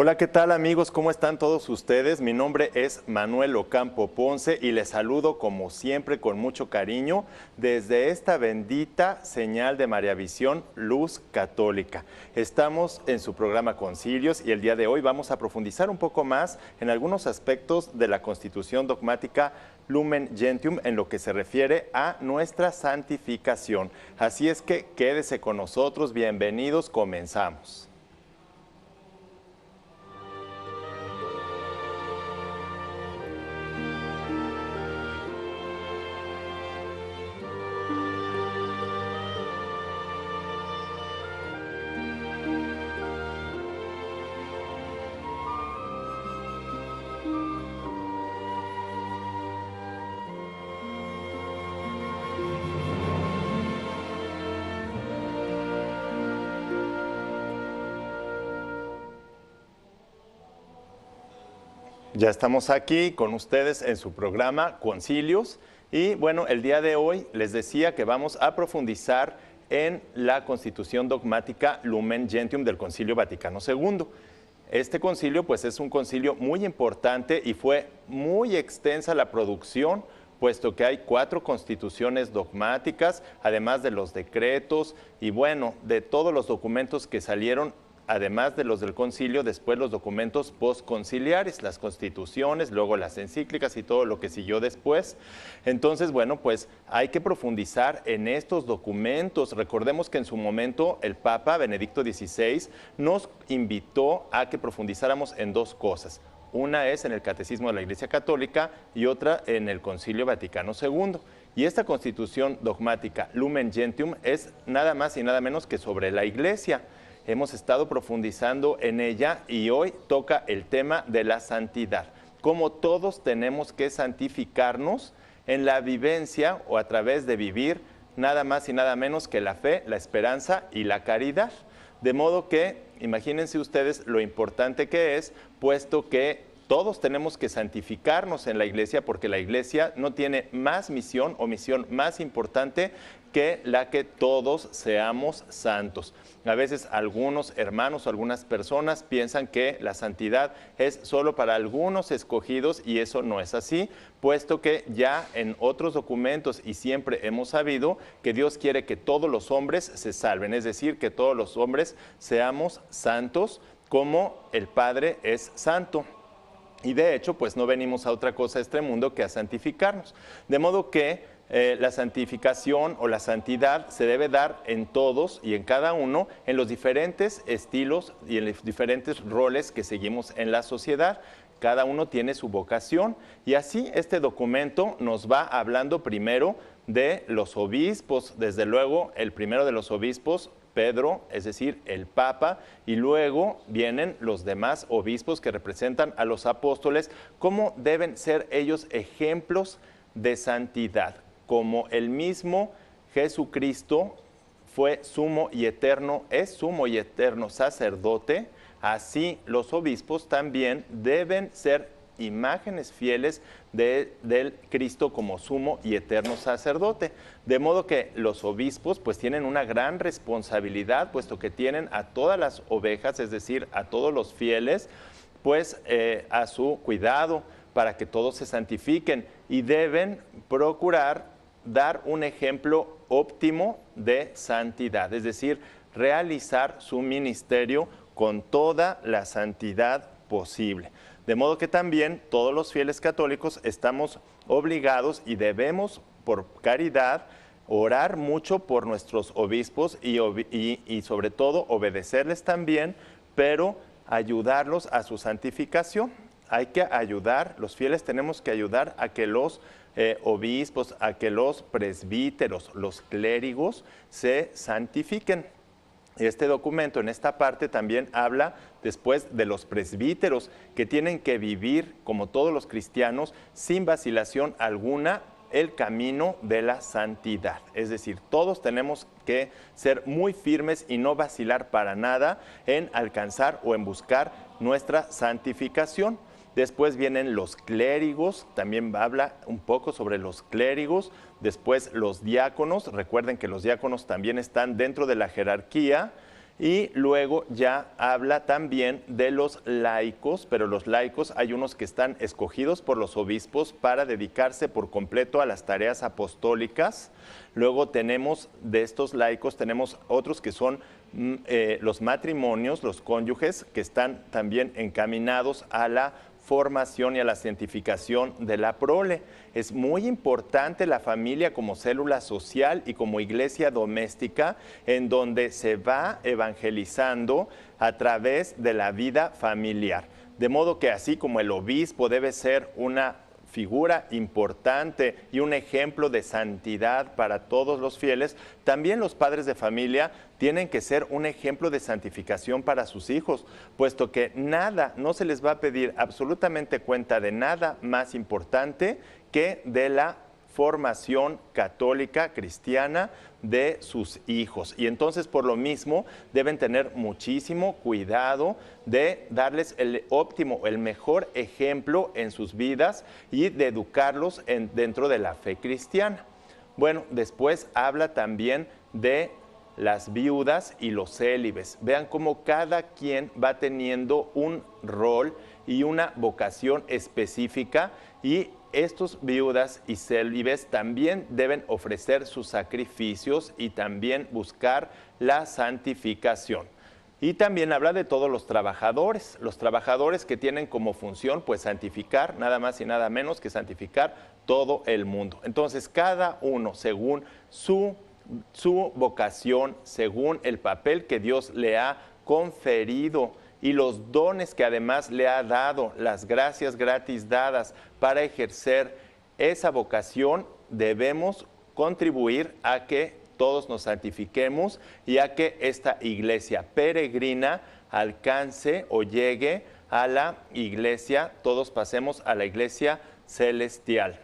Hola, ¿qué tal amigos? ¿Cómo están todos ustedes? Mi nombre es Manuel Ocampo Ponce y les saludo como siempre con mucho cariño desde esta bendita señal de Mariavisión Luz Católica. Estamos en su programa Concilios y el día de hoy vamos a profundizar un poco más en algunos aspectos de la Constitución Dogmática Lumen Gentium en lo que se refiere a nuestra santificación. Así es que quédese con nosotros, bienvenidos, comenzamos. Ya estamos aquí con ustedes en su programa Concilios y bueno, el día de hoy les decía que vamos a profundizar en la Constitución Dogmática Lumen Gentium del Concilio Vaticano II. Este concilio pues es un concilio muy importante y fue muy extensa la producción, puesto que hay 4 constituciones dogmáticas, además de los decretos y bueno, de todos los documentos que salieron. Además de los del concilio, después los documentos postconciliares, las constituciones, luego las encíclicas y todo lo que siguió después. Entonces, bueno, pues hay que profundizar en estos documentos. Recordemos que en su momento el Papa Benedicto XVI nos invitó a que profundizáramos en 2 cosas. Una es en el Catecismo de la Iglesia Católica y otra en el Concilio Vaticano II. Y esta Constitución Dogmática Lumen Gentium es nada más y nada menos que sobre la Iglesia. Hemos estado profundizando en ella y hoy toca el tema de la santidad. Cómo todos tenemos que santificarnos en la vivencia o a través de vivir nada más y nada menos que la fe, la esperanza y la caridad. De modo que, imagínense ustedes lo importante que es, puesto que todos tenemos que santificarnos en la iglesia porque la iglesia no tiene más misión o misión más importante que la que todos seamos santos. A veces algunos hermanos o algunas personas piensan que la santidad es solo para algunos escogidos y eso no es así, puesto que ya en otros documentos y siempre hemos sabido que Dios quiere que todos los hombres se salven, es decir, que todos los hombres seamos santos como el Padre es santo. Y de hecho, pues no venimos a otra cosa de este mundo que a santificarnos. De modo que la santificación o la santidad se debe dar en todos y en cada uno, en los diferentes estilos y en los diferentes roles que seguimos en la sociedad. Cada uno tiene su vocación y así este documento nos va hablando primero de los obispos, desde luego el primero de los obispos, Pedro, es decir, el Papa, y luego vienen los demás obispos que representan a los apóstoles, cómo deben ser ellos ejemplos de santidad, como el mismo Jesucristo fue sumo y eterno, es sumo y eterno sacerdote, así los obispos también deben ser imágenes fieles del Cristo como sumo y eterno sacerdote. De modo que los obispos pues tienen una gran responsabilidad, puesto que tienen a todas las ovejas, es decir, a todos los fieles, pues a su cuidado para que todos se santifiquen y deben procurar dar un ejemplo óptimo de santidad, es decir, realizar su ministerio con toda la santidad posible. De modo que también todos los fieles católicos estamos obligados y debemos, por caridad, orar mucho por nuestros obispos y sobre todo obedecerles también, pero ayudarlos a su santificación. Hay que ayudar, los fieles tenemos que ayudar a que los obispos, a que los presbíteros, los clérigos se santifiquen. Este documento en esta parte también habla después de los presbíteros que tienen que vivir como todos los cristianos sin vacilación alguna el camino de la santidad. Es decir, todos tenemos que ser muy firmes y no vacilar para nada en alcanzar o en buscar nuestra santificación. Después vienen los clérigos, también habla un poco sobre los clérigos. Después los diáconos, recuerden que los diáconos también están dentro de la jerarquía. Y luego ya habla también de los laicos, pero los laicos hay unos que están escogidos por los obispos para dedicarse por completo a las tareas apostólicas. Luego tenemos de estos laicos, tenemos otros que son los matrimonios, los cónyuges, que están también encaminados a la formación y a la santificación de la prole. Es muy importante la familia como célula social y como iglesia doméstica en donde se va evangelizando a través de la vida familiar. De modo que así como el obispo debe ser una figura importante y un ejemplo de santidad para todos los fieles, también los padres de familia tienen que ser un ejemplo de santificación para sus hijos, puesto que nada, no se les va a pedir absolutamente cuenta de nada más importante que de la formación católica cristiana de sus hijos. Y entonces, por lo mismo, deben tener muchísimo cuidado de darles el óptimo, el mejor ejemplo en sus vidas y de educarlos dentro de la fe cristiana. Bueno, después habla también de las viudas y los célibes. Vean cómo cada quien va teniendo un rol y una vocación específica, y estos viudas y célibes también deben ofrecer sus sacrificios y también buscar la santificación. Y también habla de todos los trabajadores que tienen como función pues santificar, nada más y nada menos que santificar todo el mundo. Entonces cada uno según su vocación, según el papel que Dios le ha conferido y los dones que además le ha dado, las gracias gratis dadas para ejercer esa vocación, debemos contribuir a que todos nos santifiquemos y a que esta iglesia peregrina alcance o llegue a la iglesia, todos pasemos a la iglesia celestial,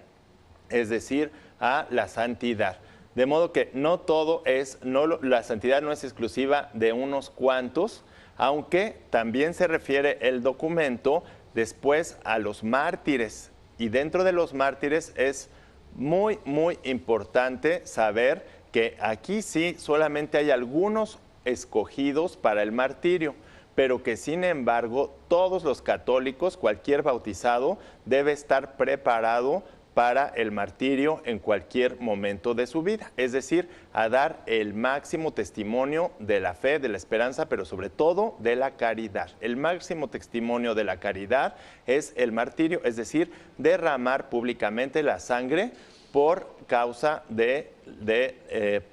es decir, a la santidad. De modo que no todo es, la santidad no es exclusiva de unos cuantos, aunque también se refiere el documento después a los mártires. Y dentro de los mártires es muy, muy importante saber que aquí sí solamente hay algunos escogidos para el martirio, pero que sin embargo todos los católicos, cualquier bautizado, debe estar preparado para el martirio en cualquier momento de su vida, es decir, a dar el máximo testimonio de la fe, de la esperanza, pero sobre todo de la caridad. El máximo testimonio de la caridad es el martirio, es decir, derramar públicamente la sangre por causa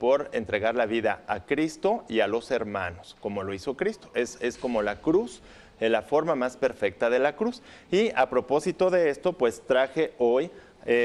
por entregar la vida a Cristo y a los hermanos, como lo hizo Cristo. Es como la cruz, la forma más perfecta de la cruz. Y a propósito de esto, pues traje hoy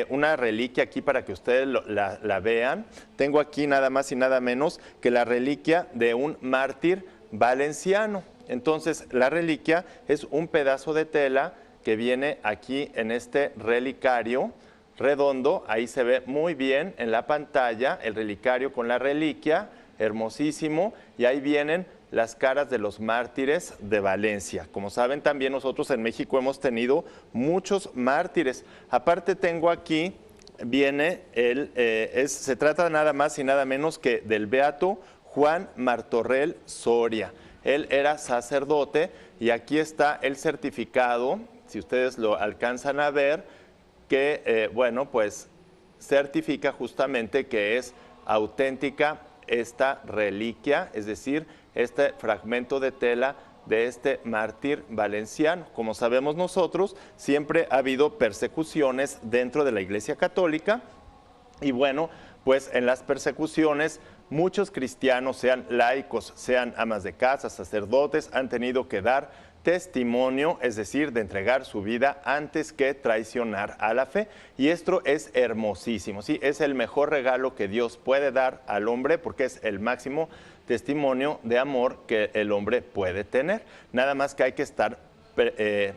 una reliquia aquí para que ustedes la vean. Tengo aquí nada más y nada menos que la reliquia de un mártir valenciano. Entonces, la reliquia es un pedazo de tela que viene aquí en este relicario redondo. Ahí se ve muy bien en la pantalla el relicario con la reliquia, hermosísimo, y ahí vienen las caras de los mártires de Valencia. Como saben, también nosotros en México hemos tenido muchos mártires. Aparte tengo aquí, viene, se trata nada más y nada menos que del beato Juan Martorell Soria. Él era sacerdote y aquí está el certificado, si ustedes lo alcanzan a ver, que, bueno, pues certifica justamente que es auténtica esta reliquia, es decir, este fragmento de tela de este mártir valenciano. Como sabemos nosotros, siempre ha habido persecuciones dentro de la Iglesia Católica y bueno, pues en las persecuciones muchos cristianos, sean laicos, sean amas de casa, sacerdotes, han tenido que dar testimonio, es decir, de entregar su vida antes que traicionar a la fe. Y esto es hermosísimo, ¿sí? Es el mejor regalo que Dios puede dar al hombre porque es el máximo testimonio de amor que el hombre puede tener. Nada más que hay que estar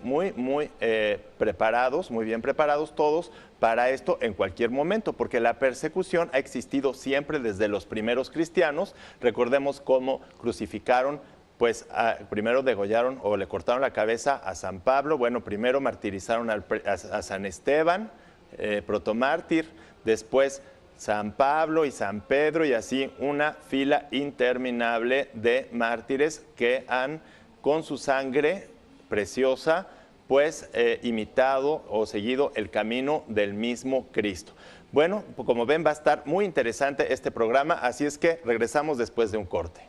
muy preparados, muy bien preparados todos para esto en cualquier momento, porque la persecución ha existido siempre desde los primeros cristianos. Recordemos cómo crucificaron, pues primero degollaron o le cortaron la cabeza a San Pablo. Bueno, primero martirizaron a San Esteban, protomártir, después San Pablo y San Pedro, y así una fila interminable de mártires que han, con su sangre preciosa, pues imitado o seguido el camino del mismo Cristo. Bueno, como ven, va a estar muy interesante este programa, así es que regresamos después de un corte.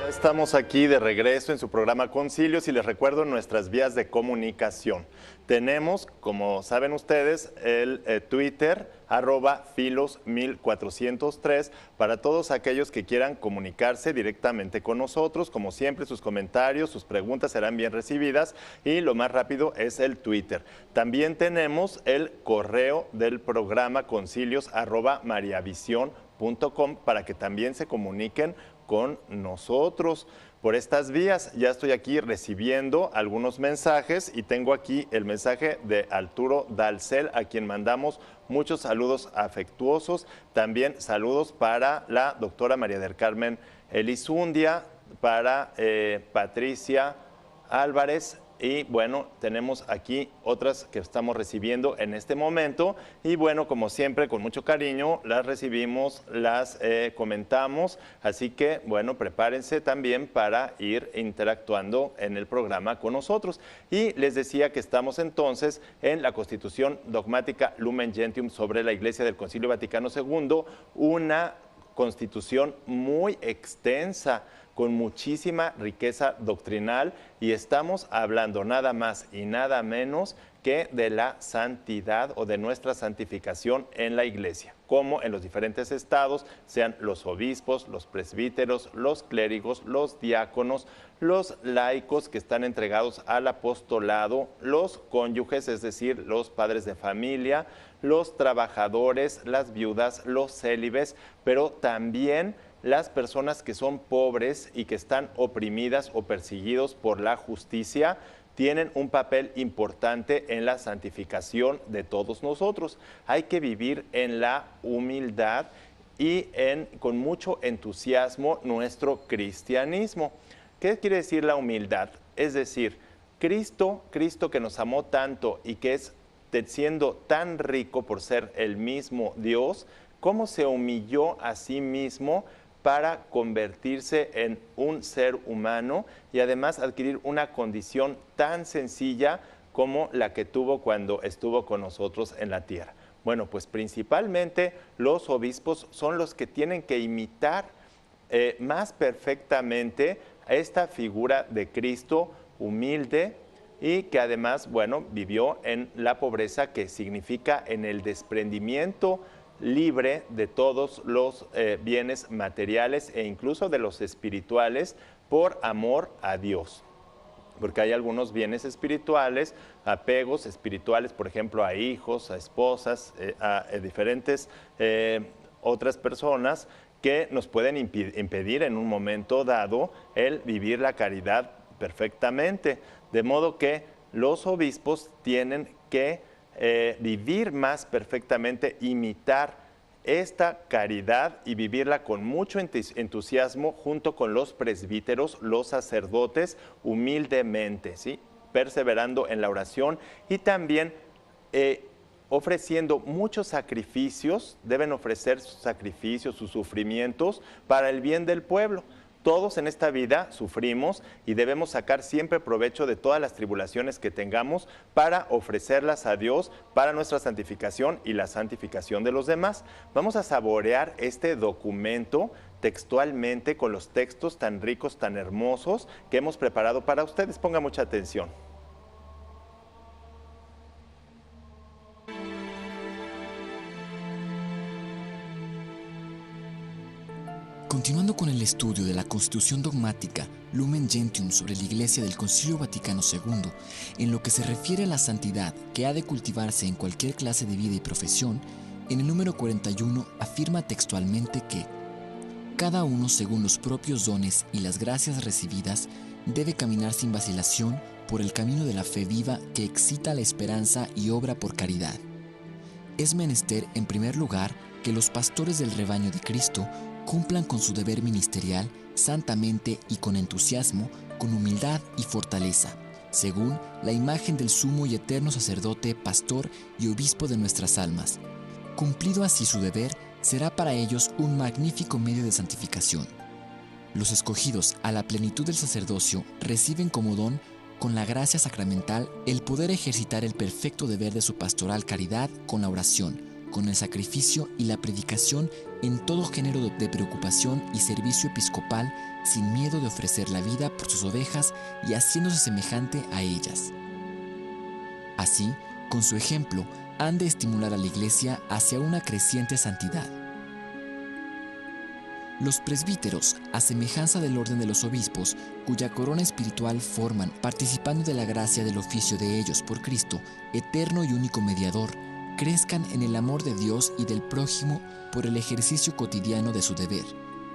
Estamos aquí de regreso en su programa Concilios y les recuerdo nuestras vías de comunicación. Tenemos, como saben ustedes, el Twitter, @filos1403, para todos aquellos que quieran comunicarse directamente con nosotros. Como siempre, sus comentarios, sus preguntas serán bien recibidas y lo más rápido es el Twitter. También tenemos el correo del programa concilios @mariavision.com para que también se comuniquen con nosotros por estas vías. Ya estoy aquí recibiendo algunos mensajes y tengo aquí el mensaje de Arturo Dalcel, a quien mandamos muchos saludos afectuosos. También saludos para la doctora María del Carmen Elizundia, para Patricia Álvarez. Y bueno, tenemos aquí otras que estamos recibiendo en este momento. Y bueno, como siempre, con mucho cariño, las recibimos, las comentamos. Así que, bueno, prepárense también para ir interactuando en el programa con nosotros. Y les decía que estamos entonces en la Constitución Dogmática Lumen Gentium sobre la Iglesia del Concilio Vaticano II, una constitución muy extensa, con muchísima riqueza doctrinal, y estamos hablando nada más y nada menos que de la santidad o de nuestra santificación en la Iglesia, como en los diferentes estados, sean los obispos, los presbíteros, los clérigos, los diáconos, los laicos que están entregados al apostolado, los cónyuges, es decir, los padres de familia, los trabajadores, las viudas, los célibes, pero también las personas que son pobres y que están oprimidas o perseguidos por la justicia, tienen un papel importante en la santificación de todos nosotros. Hay que vivir en la humildad y con mucho entusiasmo nuestro cristianismo. ¿Qué quiere decir la humildad? Es decir, Cristo que nos amó tanto y que es, siendo tan rico por ser el mismo Dios, cómo se humilló a sí mismo para convertirse en un ser humano y además adquirir una condición tan sencilla como la que tuvo cuando estuvo con nosotros en la tierra. Bueno, pues principalmente los obispos son los que tienen que imitar más perfectamente a esta figura de Cristo humilde y que además, bueno, vivió en la pobreza, que significa en el desprendimiento libre de todos los bienes materiales e incluso de los espirituales por amor a Dios. Porque hay algunos bienes espirituales, apegos espirituales, por ejemplo, a hijos, a esposas, a diferentes otras personas que nos pueden impedir en un momento dado el vivir la caridad perfectamente. De modo que los obispos tienen que vivir más perfectamente, imitar esta caridad y vivirla con mucho entusiasmo junto con los presbíteros, los sacerdotes, humildemente, ¿sí? Perseverando en la oración y también ofreciendo muchos sacrificios. Deben ofrecer sus sacrificios, sus sufrimientos para el bien del pueblo. Todos en esta vida sufrimos y debemos sacar siempre provecho de todas las tribulaciones que tengamos para ofrecerlas a Dios para nuestra santificación y la santificación de los demás. Vamos a saborear este documento textualmente con los textos tan ricos, tan hermosos que hemos preparado para ustedes. Ponga mucha atención. Continuando con el estudio de la Constitución Dogmática Lumen Gentium sobre la Iglesia del Concilio Vaticano II, en lo que se refiere a la santidad que ha de cultivarse en cualquier clase de vida y profesión, en el número 41 afirma textualmente que cada uno, según los propios dones y las gracias recibidas, debe caminar sin vacilación por el camino de la fe viva que excita la esperanza y obra por caridad. Es menester, en primer lugar, que los pastores del rebaño de Cristo cumplan con su deber ministerial santamente y con entusiasmo, con humildad y fortaleza, según la imagen del sumo y eterno sacerdote, pastor y obispo de nuestras almas. Cumplido así su deber, será para ellos un magnífico medio de santificación. Los escogidos a la plenitud del sacerdocio reciben como don, con la gracia sacramental, el poder ejercitar el perfecto deber de su pastoral caridad con la oración, con el sacrificio y la predicación en todo género de preocupación y servicio episcopal, sin miedo de ofrecer la vida por sus ovejas y haciéndose semejante a ellas. Así, con su ejemplo, han de estimular a la Iglesia hacia una creciente santidad. Los presbíteros, a semejanza del orden de los obispos, cuya corona espiritual forman, participando de la gracia del oficio de ellos por Cristo, eterno y único mediador, crezcan en el amor de Dios y del prójimo por el ejercicio cotidiano de su deber,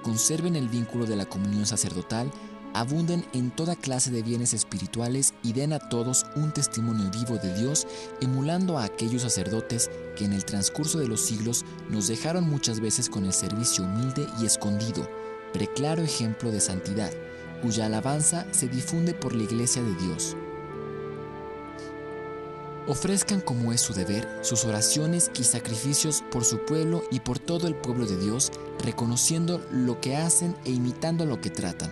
conserven el vínculo de la comunión sacerdotal, abunden en toda clase de bienes espirituales y den a todos un testimonio vivo de Dios, emulando a aquellos sacerdotes que en el transcurso de los siglos nos dejaron muchas veces con el servicio humilde y escondido, preclaro ejemplo de santidad, cuya alabanza se difunde por la Iglesia de Dios. Ofrezcan, como es su deber, sus oraciones y sacrificios por su pueblo y por todo el pueblo de Dios, reconociendo lo que hacen e imitando lo que tratan.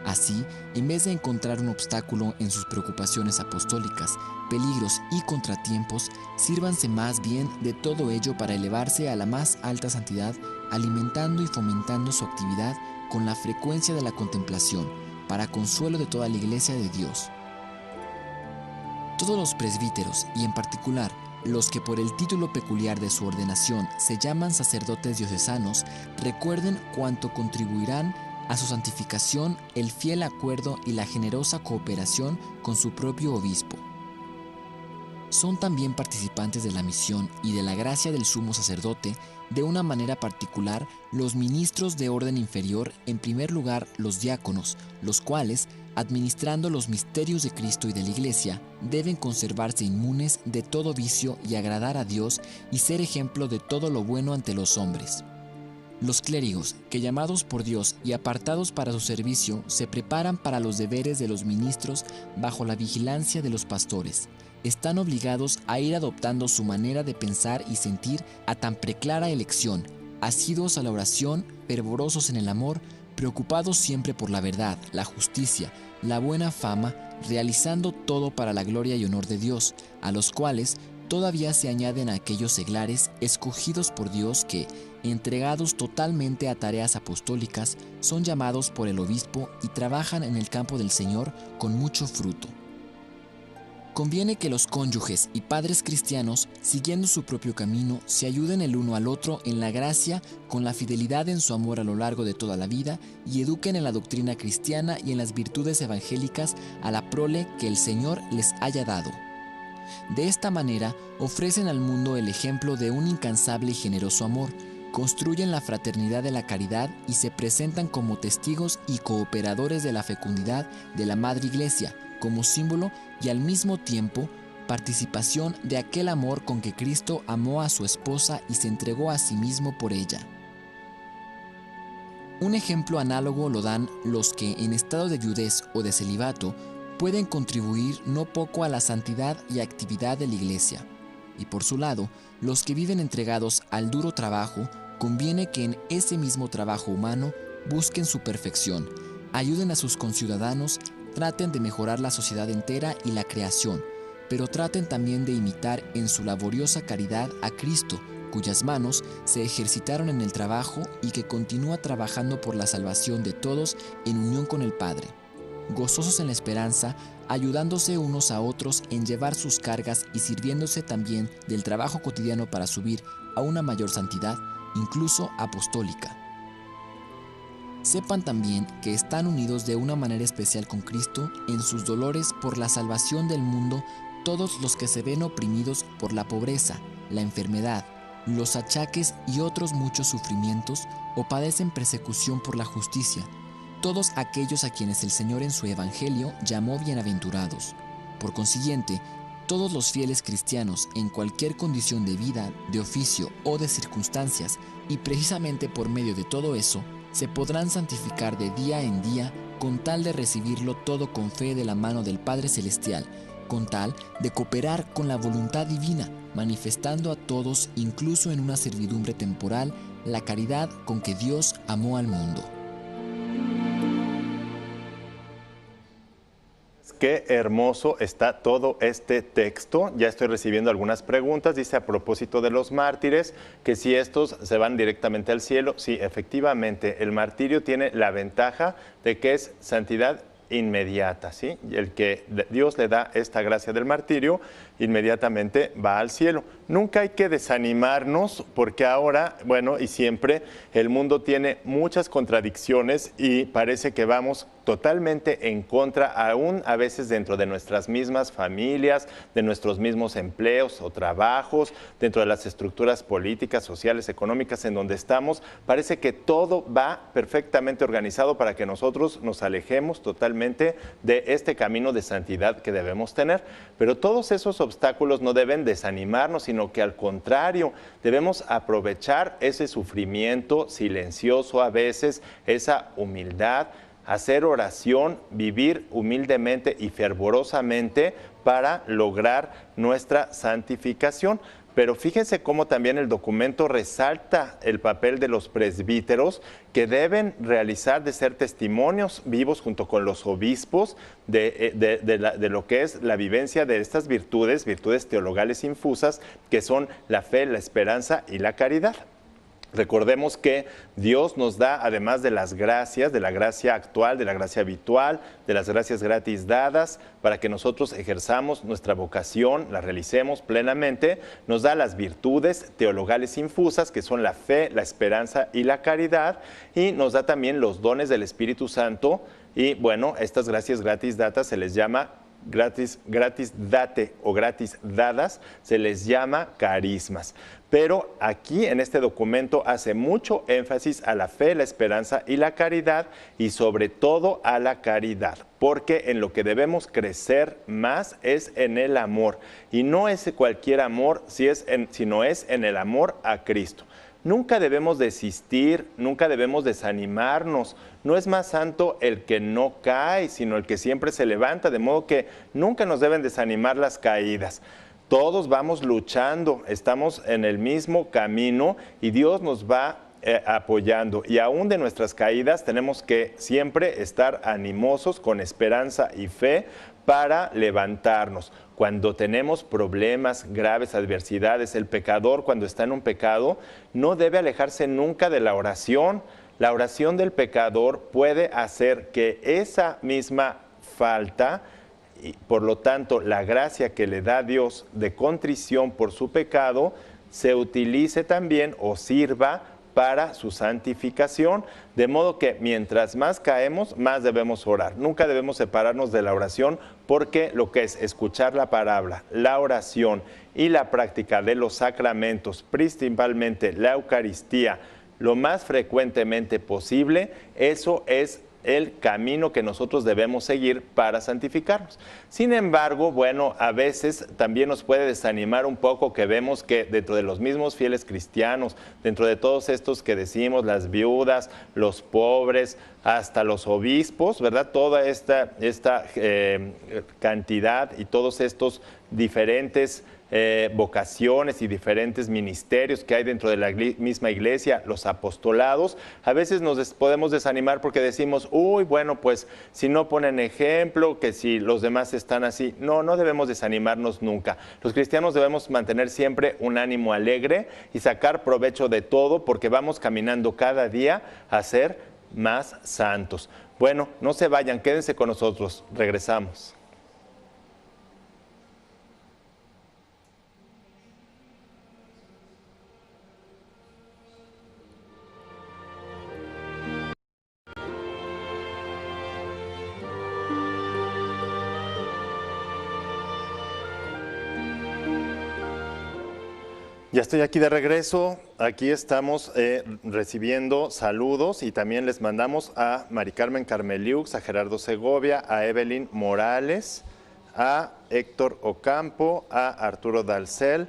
Así, en vez de encontrar un obstáculo en sus preocupaciones apostólicas, peligros y contratiempos, sírvanse más bien de todo ello para elevarse a la más alta santidad, alimentando y fomentando su actividad con la frecuencia de la contemplación, para consuelo de toda la Iglesia de Dios. Todos los presbíteros, y en particular los que por el título peculiar de su ordenación se llaman sacerdotes diocesanos, recuerden cuánto contribuirán a su santificación el fiel acuerdo y la generosa cooperación con su propio obispo. Son también participantes de la misión y de la gracia del sumo sacerdote, de una manera particular, los ministros de orden inferior, en primer lugar los diáconos, los cuales, administrando los misterios de Cristo y de la Iglesia, deben conservarse inmunes de todo vicio y agradar a Dios y ser ejemplo de todo lo bueno ante los hombres. Los clérigos, que llamados por Dios y apartados para su servicio, se preparan para los deberes de los ministros bajo la vigilancia de los pastores, están obligados a ir adoptando su manera de pensar y sentir a tan preclara elección, asiduos a la oración, fervorosos en el amor, preocupados siempre por la verdad, la justicia, la buena fama, realizando todo para la gloria y honor de Dios, a los cuales todavía se añaden aquellos seglares escogidos por Dios que, entregados totalmente a tareas apostólicas, son llamados por el obispo y trabajan en el campo del Señor con mucho fruto. Conviene que los cónyuges y padres cristianos, siguiendo su propio camino, se ayuden el uno al otro en la gracia, con la fidelidad en su amor a lo largo de toda la vida, y eduquen en la doctrina cristiana y en las virtudes evangélicas a la prole que el Señor les haya dado. De esta manera, ofrecen al mundo el ejemplo de un incansable y generoso amor, construyen la fraternidad de la caridad y se presentan como testigos y cooperadores de la fecundidad de la Madre Iglesia, como símbolo y al mismo tiempo participación de aquel amor con que Cristo amó a su esposa y se entregó a sí mismo por ella. Un ejemplo análogo lo dan los que en estado de viudez o de celibato pueden contribuir no poco a la santidad y actividad de la Iglesia. Y por su lado, los que viven entregados al duro trabajo, conviene que en ese mismo trabajo humano busquen su perfección, ayuden a sus conciudadanos, traten de mejorar la sociedad entera y la creación, pero traten también de imitar en su laboriosa caridad a Cristo, cuyas manos se ejercitaron en el trabajo y que continúa trabajando por la salvación de todos en unión con el Padre. Gozosos en la esperanza, ayudándose unos a otros en llevar sus cargas y sirviéndose también del trabajo cotidiano para subir a una mayor santidad, incluso apostólica. Sepan también que están unidos de una manera especial con Cristo en sus dolores por la salvación del mundo todos los que se ven oprimidos por la pobreza, la enfermedad, los achaques y otros muchos sufrimientos o padecen persecución por la justicia, todos aquellos a quienes el Señor en su Evangelio llamó bienaventurados. Por consiguiente, todos los fieles cristianos en cualquier condición de vida, de oficio o de circunstancias, y precisamente por medio de todo eso, se podrán santificar de día en día con tal de recibirlo todo con fe de la mano del Padre Celestial, con tal de cooperar con la voluntad divina, manifestando a todos, incluso en una servidumbre temporal, la caridad con que Dios amó al mundo. Qué hermoso está todo este texto. Ya estoy recibiendo algunas preguntas. Dice a propósito de los mártires, que si estos se van directamente al cielo. Sí, efectivamente, el martirio tiene la ventaja de que es santidad inmediata, ¿sí? El que Dios le da esta gracia del martirio, inmediatamente va al cielo. Nunca hay que desanimarnos porque ahora, bueno, y siempre el mundo tiene muchas contradicciones y parece que vamos totalmente en contra, aún a veces dentro de nuestras mismas familias, de nuestros mismos empleos o trabajos, dentro de las estructuras políticas, sociales, económicas en donde estamos. Parece que todo va perfectamente organizado para que nosotros nos alejemos totalmente de este camino de santidad que debemos tener. Pero todos esos obstáculos no deben desanimarnos, sino que al contrario, debemos aprovechar ese sufrimiento silencioso a veces, esa humildad, hacer oración, vivir humildemente y fervorosamente para lograr nuestra santificación. Pero fíjense cómo también el documento resalta el papel de los presbíteros que deben realizar de ser testimonios vivos junto con los obispos de lo que es la vivencia de estas virtudes teologales infusas que son la fe, la esperanza y la caridad. Recordemos que Dios nos da, además de las gracias, de la gracia actual, de la gracia habitual, de las gracias gratis dadas, para que nosotros ejerzamos nuestra vocación, la realicemos plenamente, nos da las virtudes teologales infusas, que son la fe, la esperanza y la caridad, y nos da también los dones del Espíritu Santo, y bueno, estas gracias gratis dadas se les llama gratis date o gratis dadas, se les llama carismas. Pero aquí en este documento hace mucho énfasis a la fe, la esperanza y la caridad, y sobre todo a la caridad, porque en lo que debemos crecer más es en el amor, y no es cualquier amor, sino es en el amor a Cristo. Nunca debemos desistir, nunca debemos desanimarnos. No es más santo el que no cae, sino el que siempre se levanta, de modo que nunca nos deben desanimar las caídas. Todos vamos luchando, estamos en el mismo camino y Dios nos va apoyando. Y aún de nuestras caídas tenemos que siempre estar animosos, con esperanza y fe, para levantarnos. Cuando tenemos problemas, graves adversidades, el pecador cuando está en un pecado no debe alejarse nunca de la oración. La oración del pecador puede hacer que esa misma falta, y por lo tanto la gracia que le da Dios de contrición por su pecado, se utilice también o sirva para su santificación, de modo que mientras más caemos, más debemos orar. Nunca debemos separarnos de la oración, porque lo que es escuchar la palabra, la oración y la práctica de los sacramentos, principalmente la Eucaristía, lo más frecuentemente posible, eso es el camino que nosotros debemos seguir para santificarnos. Sin embargo, bueno, a veces también nos puede desanimar un poco que vemos que dentro de los mismos fieles cristianos, dentro de todos estos que decimos, las viudas, los pobres, hasta los obispos, ¿verdad? Toda esta cantidad y todos estos diferentes vocaciones y diferentes ministerios que hay dentro de la misma iglesia, los apostolados, a veces nos podemos desanimar porque decimos, uy, bueno, pues si no ponen ejemplo, que si los demás están así. No, no debemos desanimarnos nunca. Los cristianos debemos mantener siempre un ánimo alegre y sacar provecho de todo, porque vamos caminando cada día a ser más santos. Bueno, no se vayan, quédense con nosotros, regresamos. Ya estoy aquí de regreso, aquí estamos recibiendo saludos y también les mandamos a Mari Carmen Carmeliux, a Gerardo Segovia, a Evelyn Morales, a Héctor Ocampo, a Arturo Dalcel,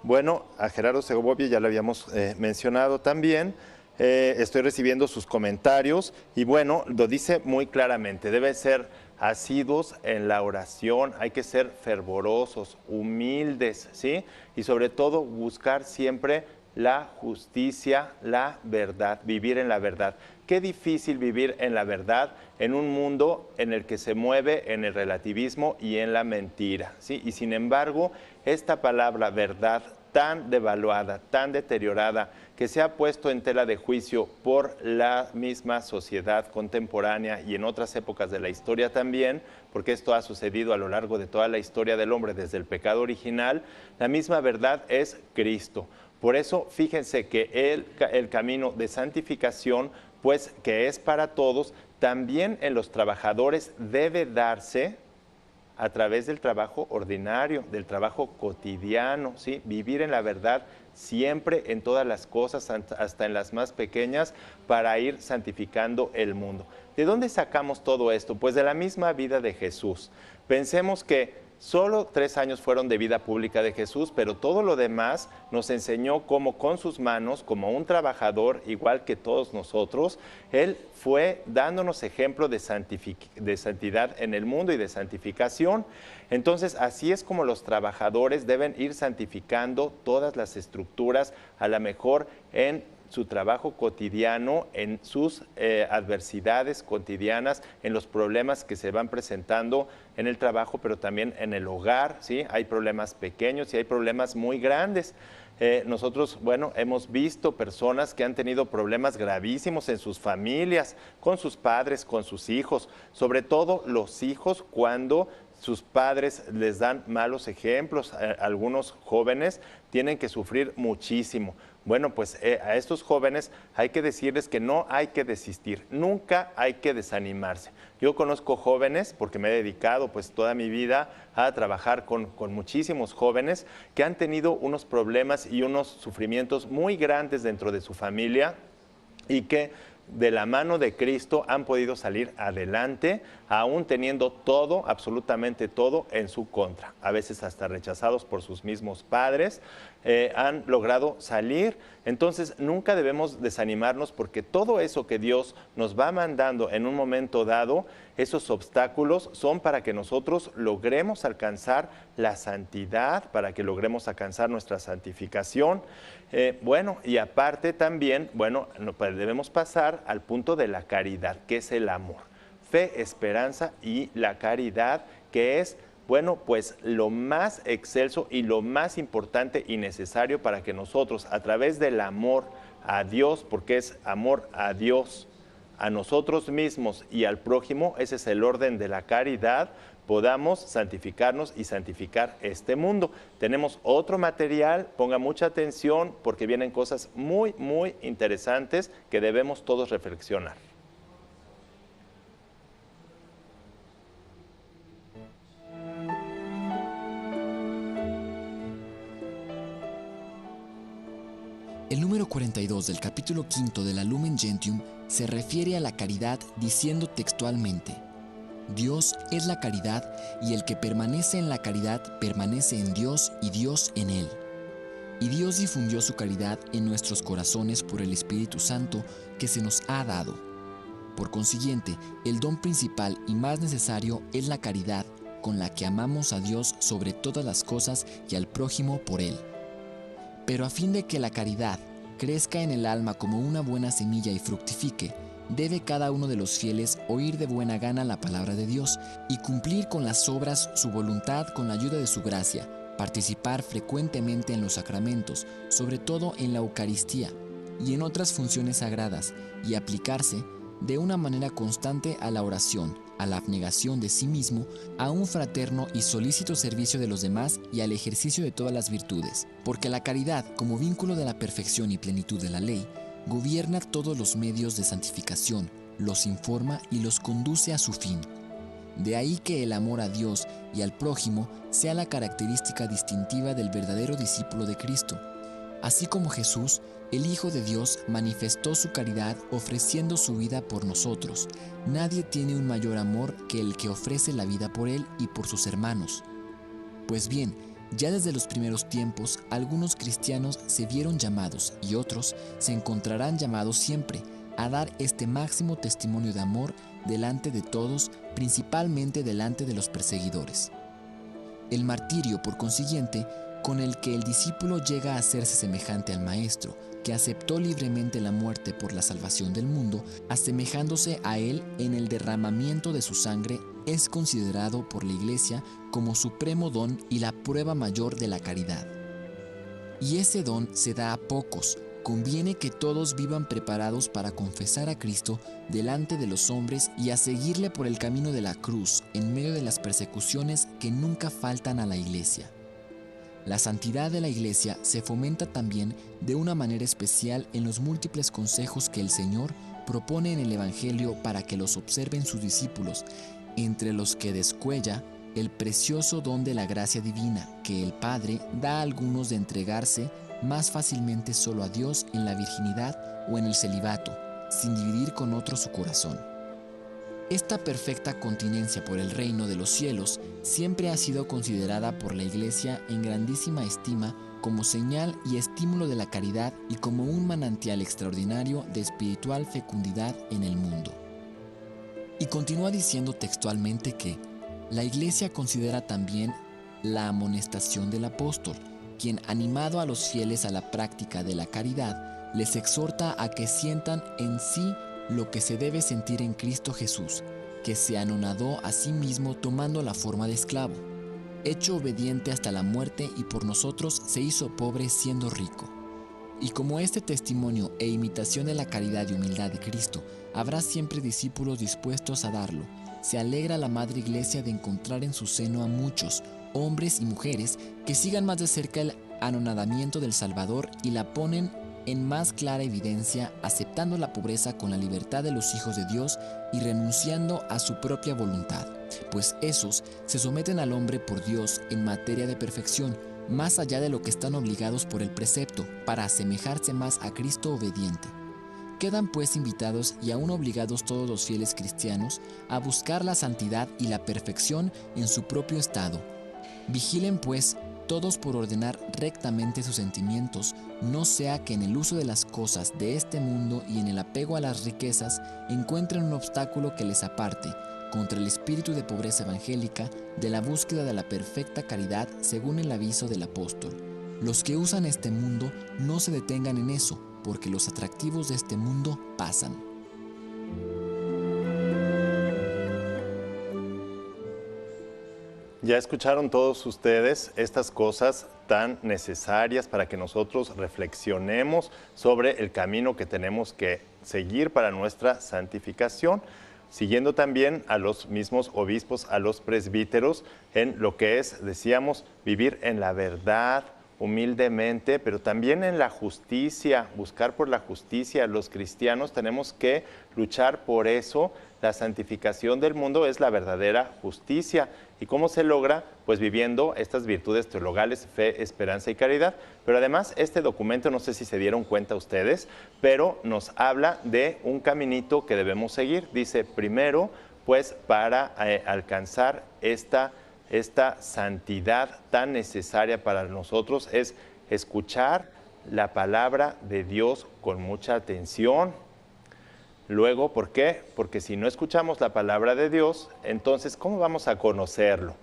bueno, a Gerardo Segovia ya lo habíamos mencionado también. Estoy recibiendo sus comentarios y bueno, lo dice muy claramente, debe ser asiduos en la oración, hay que ser fervorosos, humildes, ¿sí? Y sobre todo buscar siempre la justicia, la verdad, vivir en la verdad. Qué difícil vivir en la verdad en un mundo en el que se mueve en el relativismo y en la mentira, ¿sí? Y sin embargo, esta palabra verdad tan devaluada, tan deteriorada, que se ha puesto en tela de juicio por la misma sociedad contemporánea y en otras épocas de la historia también, porque esto ha sucedido a lo largo de toda la historia del hombre desde el pecado original, la misma verdad es Cristo. Por eso, fíjense que el camino de santificación, pues que es para todos, también en los trabajadores debe darse a través del trabajo ordinario, del trabajo cotidiano, ¿sí? Vivir en la verdad siempre en todas las cosas, hasta en las más pequeñas, para ir santificando el mundo. ¿De dónde sacamos todo esto? Pues de la misma vida de Jesús. Pensemos que solo 3 años fueron de vida pública de Jesús, pero todo lo demás nos enseñó cómo con sus manos, como un trabajador, igual que todos nosotros, Él fue dándonos ejemplo de santidad en el mundo y de santificación. Entonces, así es como los trabajadores deben ir santificando todas las estructuras, a lo mejor en su trabajo cotidiano, en sus adversidades cotidianas, en los problemas que se van presentando en el trabajo, pero también en el hogar, ¿sí? Hay problemas pequeños y hay problemas muy grandes. Nosotros, bueno, hemos visto personas que han tenido problemas gravísimos en sus familias, con sus padres, con sus hijos, sobre todo los hijos cuando sus padres les dan malos ejemplos. Algunos jóvenes tienen que sufrir muchísimo. Bueno, pues a estos jóvenes hay que decirles que no hay que desistir, nunca hay que desanimarse. Yo conozco jóvenes, porque me he dedicado pues toda mi vida a trabajar con muchísimos jóvenes que han tenido unos problemas y unos sufrimientos muy grandes dentro de su familia y que de la mano de Cristo han podido salir adelante, aún teniendo todo, absolutamente todo en su contra. A veces hasta rechazados por sus mismos padres, han logrado salir. Entonces nunca debemos desanimarnos, porque todo eso que Dios nos va mandando en un momento dado, esos obstáculos son para que nosotros logremos alcanzar la santidad, para que logremos alcanzar nuestra santificación. Bueno, y aparte también, bueno, debemos pasar al punto de la caridad, que es el amor. Fe, esperanza y la caridad, que es, bueno, pues lo más excelso y lo más importante y necesario para que nosotros, a través del amor a Dios, porque es amor a Dios, a nosotros mismos y al prójimo, ese es el orden de la caridad, podamos santificarnos y santificar este mundo. Tenemos otro material, ponga mucha atención porque vienen cosas muy, muy interesantes que debemos todos reflexionar. El número 42 del capítulo 5 de la Lumen Gentium se refiere a la caridad diciendo textualmente: Dios es la caridad, y el que permanece en la caridad permanece en Dios y Dios en él. Y Dios difundió su caridad en nuestros corazones por el Espíritu Santo que se nos ha dado. Por consiguiente, el don principal y más necesario es la caridad, con la que amamos a Dios sobre todas las cosas y al prójimo por él. Pero a fin de que la caridad crezca en el alma como una buena semilla y fructifique, debe cada uno de los fieles oír de buena gana la palabra de Dios y cumplir con las obras su voluntad con la ayuda de su gracia, participar frecuentemente en los sacramentos, sobre todo en la Eucaristía y en otras funciones sagradas, y aplicarse de una manera constante a la oración, a la abnegación de sí mismo, a un fraterno y solícito servicio de los demás y al ejercicio de todas las virtudes, porque la caridad, como vínculo de la perfección y plenitud de la ley, gobierna todos los medios de santificación, los informa y los conduce a su fin. De ahí que el amor a Dios y al prójimo sea la característica distintiva del verdadero discípulo de Cristo. Así como Jesús, el Hijo de Dios, manifestó su caridad ofreciendo su vida por nosotros. Nadie tiene un mayor amor que el que ofrece la vida por él y por sus hermanos. Pues bien, ya desde los primeros tiempos, algunos cristianos se vieron llamados y otros se encontrarán llamados siempre a dar este máximo testimonio de amor delante de todos, principalmente delante de los perseguidores. El martirio, por consiguiente, con el que el discípulo llega a hacerse semejante al Maestro, que aceptó libremente la muerte por la salvación del mundo, asemejándose a él en el derramamiento de su sangre, es considerado por la Iglesia como supremo don y la prueba mayor de la caridad. Y ese don se da a pocos. Conviene que todos vivan preparados para confesar a Cristo delante de los hombres y a seguirle por el camino de la cruz en medio de las persecuciones que nunca faltan a la Iglesia. La santidad de la Iglesia se fomenta también de una manera especial en los múltiples consejos que el Señor propone en el Evangelio para que los observen sus discípulos, entre los que descuella el precioso don de la gracia divina que el Padre da a algunos de entregarse más fácilmente solo a Dios en la virginidad o en el celibato, sin dividir con otro su corazón. Esta perfecta continencia por el reino de los cielos siempre ha sido considerada por la Iglesia en grandísima estima como señal y estímulo de la caridad y como un manantial extraordinario de espiritual fecundidad en el mundo. Y continúa diciendo textualmente que la Iglesia considera también la amonestación del apóstol, quien, animado a los fieles a la práctica de la caridad, les exhorta a que sientan en sí lo que se debe sentir en Cristo Jesús, que se anonadó a sí mismo tomando la forma de esclavo, hecho obediente hasta la muerte y por nosotros se hizo pobre siendo rico. Y como este testimonio e imitación de la caridad y humildad de Cristo, habrá siempre discípulos dispuestos a darlo. Se alegra la Madre Iglesia de encontrar en su seno a muchos, hombres y mujeres, que sigan más de cerca el anonadamiento del Salvador y la ponen en más clara evidencia, aceptando la pobreza con la libertad de los hijos de Dios y renunciando a su propia voluntad, pues esos se someten al hombre por Dios en materia de perfección, más allá de lo que están obligados por el precepto, para asemejarse más a Cristo obediente. Quedan pues invitados y aún obligados todos los fieles cristianos a buscar la santidad y la perfección en su propio estado. Vigilen pues todos por ordenar rectamente sus sentimientos, no sea que en el uso de las cosas de este mundo y en el apego a las riquezas encuentren un obstáculo que les aparte, contra el espíritu de pobreza evangélica, de la búsqueda de la perfecta caridad según el aviso del apóstol. Los que usan este mundo no se detengan en eso, porque los atractivos de este mundo pasan. Ya escucharon todos ustedes estas cosas tan necesarias para que nosotros reflexionemos sobre el camino que tenemos que seguir para nuestra santificación, siguiendo también a los mismos obispos, a los presbíteros, en lo que es, decíamos, vivir en la verdad, humildemente, pero también en la justicia, buscar por la justicia. Los cristianos tenemos que luchar por eso. La santificación del mundo es la verdadera justicia. ¿Y cómo se logra? Pues viviendo estas virtudes teologales, fe, esperanza y caridad. Pero además este documento, no sé si se dieron cuenta ustedes, pero nos habla de un caminito que debemos seguir. Dice, primero, pues para alcanzar esta santidad tan necesaria para nosotros es escuchar la palabra de Dios con mucha atención. Luego, ¿por qué? Porque si no escuchamos la palabra de Dios, entonces, ¿cómo vamos a conocerlo?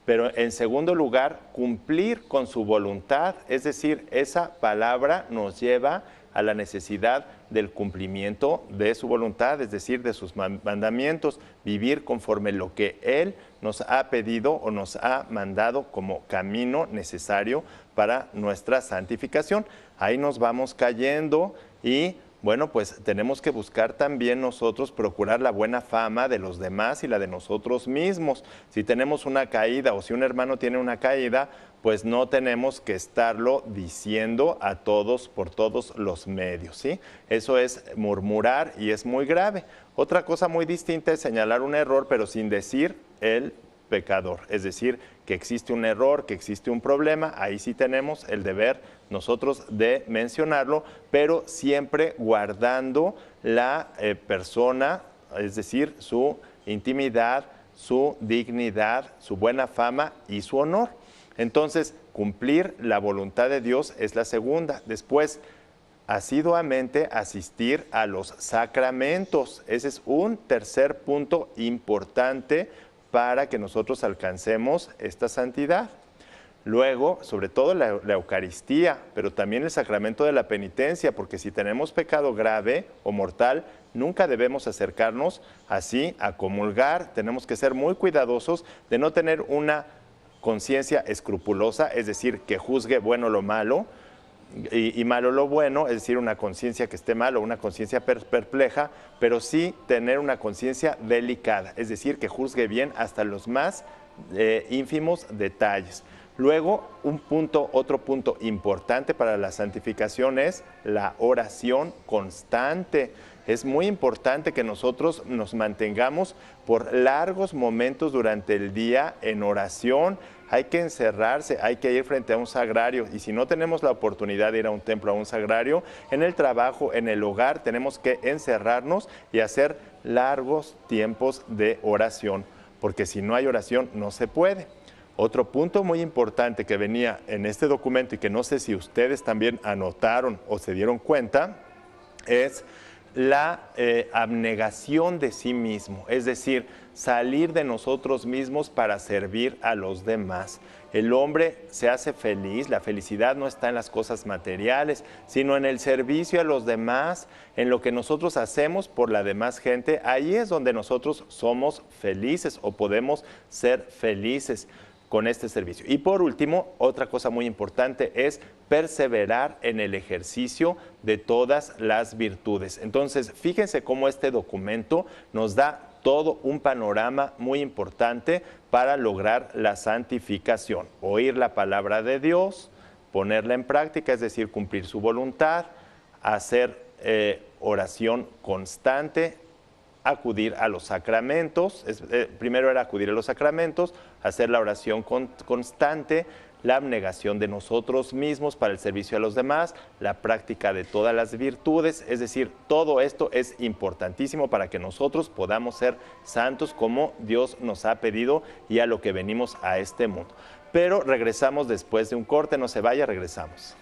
Pero en segundo lugar, cumplir con su voluntad, es decir, esa palabra nos lleva a la necesidad del cumplimiento de su voluntad, es decir, de sus mandamientos, vivir conforme lo que Él nos ha pedido o nos ha mandado como camino necesario para nuestra santificación. Ahí nos vamos cayendo y bueno, pues tenemos que buscar también nosotros procurar la buena fama de los demás y la de nosotros mismos. Si tenemos una caída o si un hermano tiene una caída, pues no tenemos que estarlo diciendo a todos por todos los medios, ¿sí? Eso es murmurar y es muy grave. Otra cosa muy distinta es señalar un error, pero sin decir el pecador, es decir, que existe un error, que existe un problema, ahí sí tenemos el deber nosotros de mencionarlo, pero siempre guardando la persona, es decir, su intimidad, su dignidad, su buena fama y su honor. Entonces, cumplir la voluntad de Dios es la segunda. Después, asiduamente asistir a los sacramentos. Ese es un tercer punto importante para que nosotros alcancemos esta santidad. Luego, sobre todo la Eucaristía, pero también el sacramento de la penitencia, porque si tenemos pecado grave o mortal, nunca debemos acercarnos así a comulgar. Tenemos que ser muy cuidadosos de no tener una conciencia escrupulosa, es decir, que juzgue bueno lo malo y malo lo bueno, es decir, una conciencia que esté mal o una conciencia perpleja, pero sí tener una conciencia delicada, es decir, que juzgue bien hasta los más ínfimos detalles. Luego, otro punto importante para la santificación es la oración constante. Es muy importante que nosotros nos mantengamos por largos momentos durante el día en oración. Hay que encerrarse, hay que ir frente a un sagrario, y si no tenemos la oportunidad de ir a un templo, a un sagrario, en el trabajo, en el hogar, tenemos que encerrarnos y hacer largos tiempos de oración, porque si no hay oración no se puede. Otro punto muy importante que venía en este documento y que no sé si ustedes también anotaron o se dieron cuenta, es la abnegación de sí mismo, es decir, salir de nosotros mismos para servir a los demás. El hombre se hace feliz, la felicidad no está en las cosas materiales, sino en el servicio a los demás, en lo que nosotros hacemos por la demás gente. Ahí es donde nosotros somos felices o podemos ser felices con este servicio. Y por último, otra cosa muy importante es perseverar en el ejercicio de todas las virtudes. Entonces, fíjense cómo este documento nos da todo un panorama muy importante para lograr la santificación. Oír la palabra de Dios, ponerla en práctica, es decir, cumplir su voluntad, hacer oración constante, acudir a los sacramentos, primero era acudir a los sacramentos, hacer la oración constante, la abnegación de nosotros mismos para el servicio a los demás, la práctica de todas las virtudes, es decir, todo esto es importantísimo para que nosotros podamos ser santos como Dios nos ha pedido y a lo que venimos a este mundo. Pero regresamos después de un corte, no se vaya, regresamos.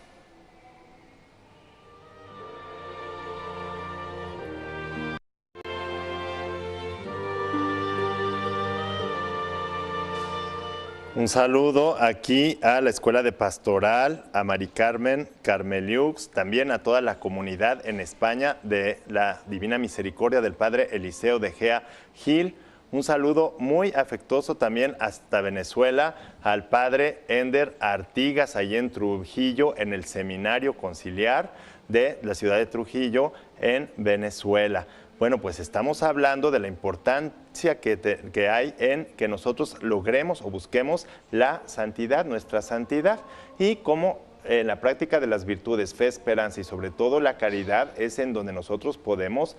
Un saludo aquí a la Escuela de Pastoral, a Mari Carmen Carmeliux, también a toda la comunidad en España de la Divina Misericordia del Padre Eliseo de Gea Gil. Un saludo muy afectuoso también hasta Venezuela al Padre Ender Artigas, allí en Trujillo, en el Seminario Conciliar de la ciudad de Trujillo, en Venezuela. Bueno, pues estamos hablando de la importancia que hay en que nosotros logremos o busquemos la santidad, nuestra santidad, y cómo en la práctica de las virtudes, fe, esperanza y sobre todo la caridad es en donde nosotros podemos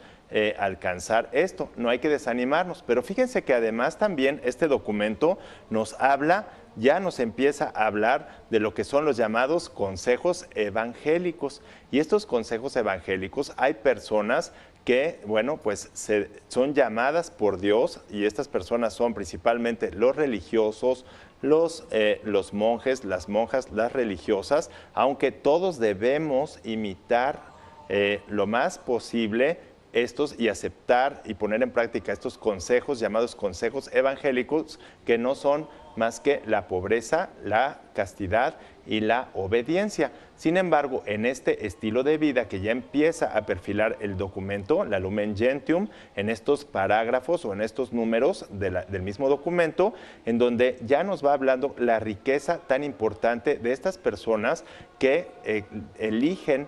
alcanzar esto. No hay que desanimarnos, pero fíjense que además también este documento nos habla, ya nos empieza a hablar de lo que son los llamados consejos evangélicos. Y estos consejos evangélicos, hay personas que, bueno, pues son llamadas por Dios, y estas personas son principalmente los religiosos, los monjes, las monjas, las religiosas, aunque todos debemos imitar lo más posible estos y aceptar y poner en práctica estos consejos llamados consejos evangélicos, que no son más que la pobreza, la castidad y la obediencia. Sin embargo, en este estilo de vida que ya empieza a perfilar el documento, la Lumen Gentium, en estos parágrafos o en estos números del mismo documento, en donde ya nos va hablando la riqueza tan importante de estas personas que eligen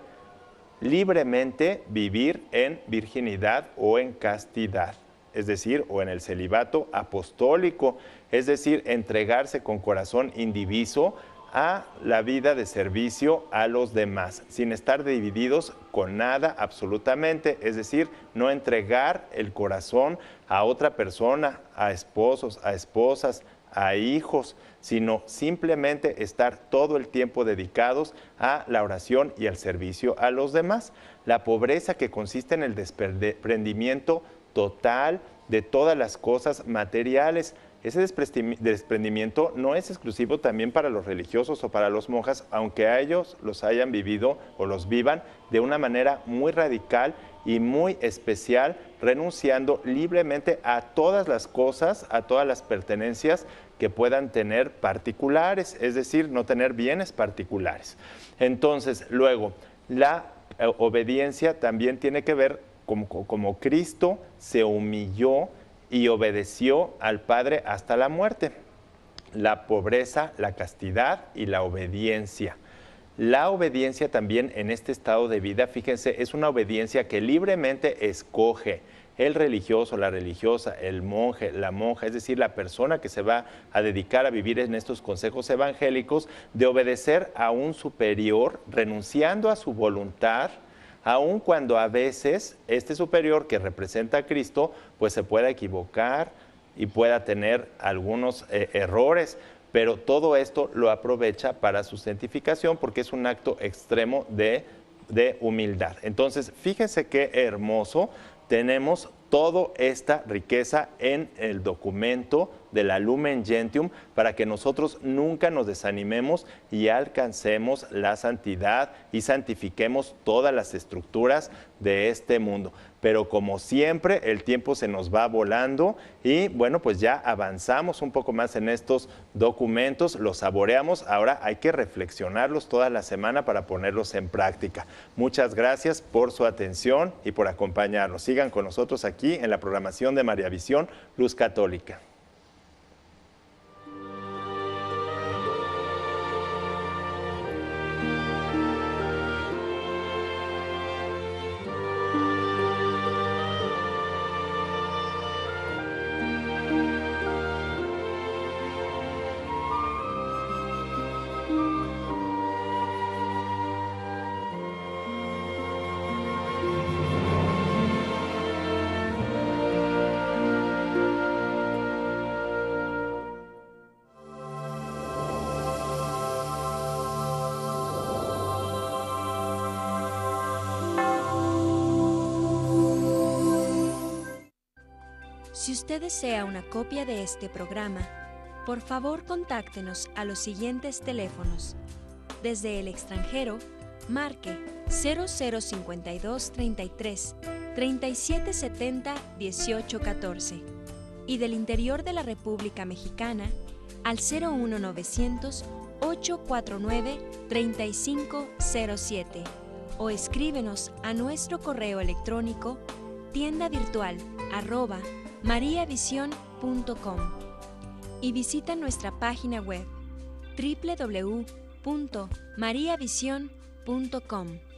libremente vivir en virginidad o en castidad, es decir, o en el celibato apostólico, es decir, entregarse con corazón indiviso a la vida de servicio a los demás, sin estar divididos con nada absolutamente, es decir, no entregar el corazón a otra persona, a esposos, a esposas, a hijos, sino simplemente estar todo el tiempo dedicados a la oración y al servicio a los demás. La pobreza, que consiste en el desprendimiento total de todas las cosas materiales. Ese desprendimiento no es exclusivo también para los religiosos o para los monjas, aunque a ellos los hayan vivido o los vivan de una manera muy radical y muy especial, renunciando libremente a todas las cosas, a todas las pertenencias que puedan tener particulares, es decir, no tener bienes particulares. Entonces, luego, la obediencia también tiene que ver como Cristo se humilló y obedeció al Padre hasta la muerte. La pobreza, la castidad y la obediencia. La obediencia también en este estado de vida, fíjense, es una obediencia que libremente escoge el religioso, la religiosa, el monje, la monja, es decir, la persona que se va a dedicar a vivir en estos consejos evangélicos, de obedecer a un superior, renunciando a su voluntad, aun cuando a veces este superior que representa a Cristo, pues se pueda equivocar y pueda tener algunos errores, pero todo esto lo aprovecha para su santificación porque es un acto extremo de humildad. Entonces, fíjense qué hermoso, tenemos toda esta riqueza en el documento de la Lumen Gentium para que nosotros nunca nos desanimemos y alcancemos la santidad y santifiquemos todas las estructuras de este mundo. Pero como siempre, el tiempo se nos va volando y bueno, pues ya avanzamos un poco más en estos documentos, los saboreamos, ahora hay que reflexionarlos toda la semana para ponerlos en práctica. Muchas gracias por su atención y por acompañarnos. Sigan con nosotros aquí en la programación de María Visión, Luz Católica. Si usted desea una copia de este programa, por favor contáctenos a los siguientes teléfonos. Desde el extranjero, marque 0052 33 3770 1814 y del interior de la República Mexicana al 01900 849 3507 o escríbenos a nuestro correo electrónico tiendavirtual@mariavision.com y visita nuestra página web www.mariavision.com.